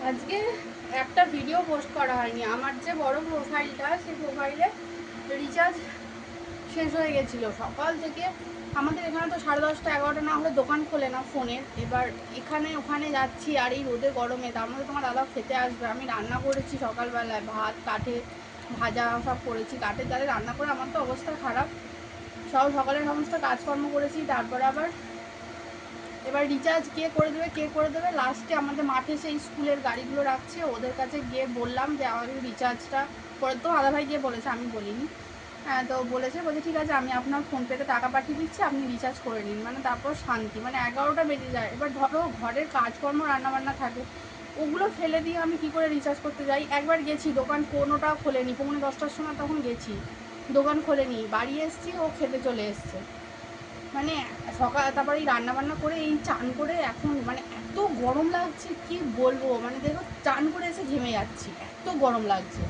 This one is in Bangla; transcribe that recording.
আজকে একটা ভিডিও পোস্ট করা হয়নি। আমার যে বড় প্রোফাইলটা, সেই প্রোফাইলে রিচার্জ শেষ হয়ে গেছিলো সকাল থেকে। আমাদের এখানে তো 10:30 11টা না হলে দোকান খোলে না ফোনের। এবার এখানে ওখানে যাচ্ছি আর এই রোদে গরমে, তার মধ্যে তোমার দাদাও খেতে আসবে। আমি রান্না করেছি সকালবেলায়, ভাত কাঠে ভাজা সব করেছি, কাঠের জালে রান্না করে আমার তো অবস্থা খারাপ। সব সকালে সমস্ত কাজকর্ম করেছি, তারপরে আবার এবার রিচার্জ কে করে দেবে লাস্টে আমাদের মাঠে সেই স্কুলের গাড়িগুলো রাখছে, ওদের কাছে গিয়ে বললাম যে আমাদের রিচার্জটা করে তো। দাদাভাই গিয়ে বলেছে, আমি বলিনি। হ্যাঁ, তো বলছে ঠিক আছে, আমি আপনার ফোনপেতে টাকা পাঠিয়ে দিচ্ছি, আপনি রিচার্জ করে নিন। মানে তারপর শান্তি। মানে 11টা বেজে যায়। এবার ধরো ঘরের কাজকর্ম রান্নাবান্না থাকে, ওগুলো ফেলে দিয়ে আমি কি করে রিচার্জ করতে যাই। একবার গেছি, দোকান কোনোটাও খোলেনি, 9:45টার সময় তখন গেছি, দোকান খোলেনি। বাড়ি এসছি, ও খেতে চলে এসছে। মানে সকাল, তারপরে এই রান্নাবান্না করে এই চান করে এখন মানে এত গরম লাগছে কি বলবো। মানে দেখো চান করে এসে ঘেমে যাচ্ছি, এত গরম লাগছে।